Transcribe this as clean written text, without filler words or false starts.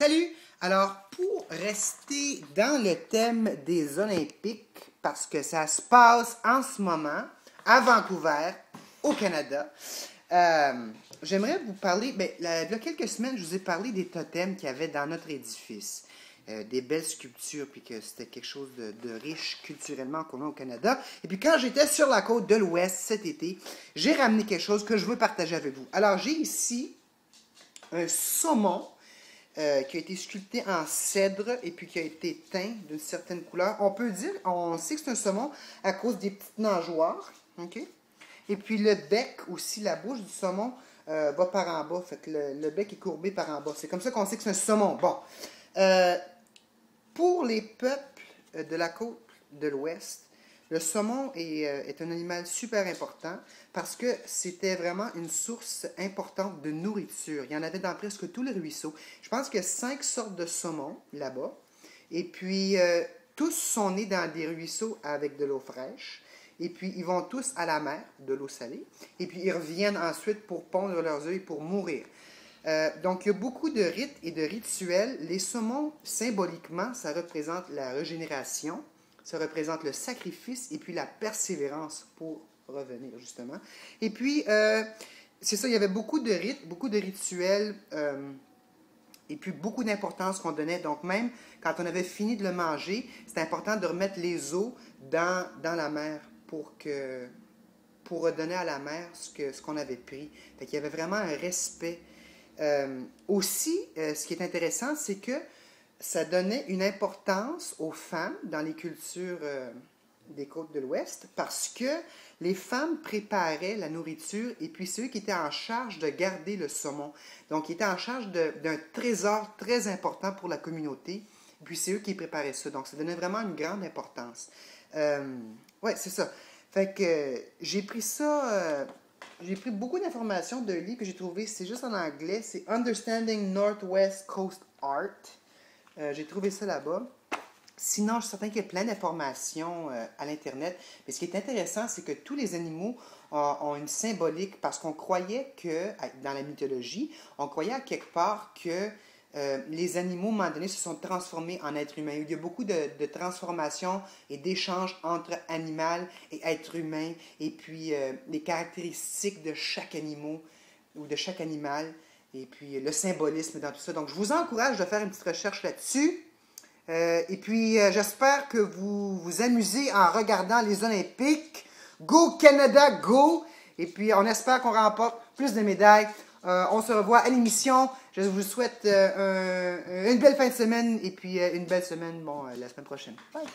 Salut! Alors, pour rester dans le thème des Olympiques, parce que ça se passe en ce moment à Vancouver, au Canada, j'aimerais vous parler, il y a quelques semaines, je vous ai parlé des totems qu'il y avait dans notre édifice. Des belles sculptures, puis que c'était quelque chose de riche culturellement qu'on a au Canada. Et puis quand j'étais sur la côte de l'Ouest cet été, j'ai ramené quelque chose que je veux partager avec vous. Alors j'ai ici un saumon qui a été sculpté en cèdre et puis qui a été teint d'une certaine couleur. On sait que c'est un saumon à cause des petites nageoires. OK? Et puis le bec aussi, la bouche du saumon va par en bas. Fait que le bec est courbé par en bas. C'est comme ça qu'on sait que c'est un saumon. Bon. Pour les peuples de la côte de l'Ouest, le saumon est un animal super important parce que c'était vraiment une source importante de nourriture. Il y en avait dans presque tous les ruisseaux. Je pense qu'il y a 5 sortes de saumon là-bas. Et puis, tous sont nés dans des ruisseaux avec de l'eau fraîche. Et puis, ils vont tous à la mer, de l'eau salée. Et puis, ils reviennent ensuite pour pondre leurs œufs pour mourir. Donc, il y a beaucoup de rites et de rituels. Les saumons, symboliquement, ça représente la régénération, ça représente le sacrifice et puis la persévérance pour revenir, justement. Et puis, c'est ça, il y avait beaucoup de rites, beaucoup de rituels, et puis beaucoup d'importance qu'on donnait. Donc, même quand on avait fini de le manger, c'était important de remettre les os dans la mer pour redonner à la mer ce qu'on avait pris. Fait qu'il y avait vraiment un respect. Aussi, ce qui est intéressant, c'est que ça donnait une importance aux femmes dans les cultures des côtes de l'Ouest parce que les femmes préparaient la nourriture et puis c'est eux qui étaient en charge de garder le saumon. Donc, ils étaient en charge d'un trésor très important pour la communauté et puis c'est eux qui préparaient ça. Donc, ça donnait vraiment une grande importance. Ouais, c'est ça. Fait que j'ai pris ça... j'ai pris beaucoup d'informations d'un livre que j'ai trouvé, c'est juste en anglais, c'est Understanding Northwest Coast Art. J'ai trouvé ça là-bas. Sinon, je suis certain qu'il y a plein d'informations à l'Internet. Mais ce qui est intéressant, c'est que tous les animaux ont une symbolique parce qu'on croyait que, dans la mythologie, on croyait à quelque part que les animaux, à un moment donné, se sont transformés en êtres humains. Il y a beaucoup de transformations et d'échanges entre animal et être humain, et puis les caractéristiques de chaque animal ou de chaque animal, et puis le symbolisme dans tout ça. Donc, je vous encourage de faire une petite recherche là-dessus. Et puis, j'espère que vous vous amusez en regardant les Olympiques. Go Canada, go! Et puis, on espère qu'on remporte plus de médailles. On se revoit à l'émission. Je vous souhaite une belle fin de semaine et puis une belle semaine la semaine prochaine. Bye!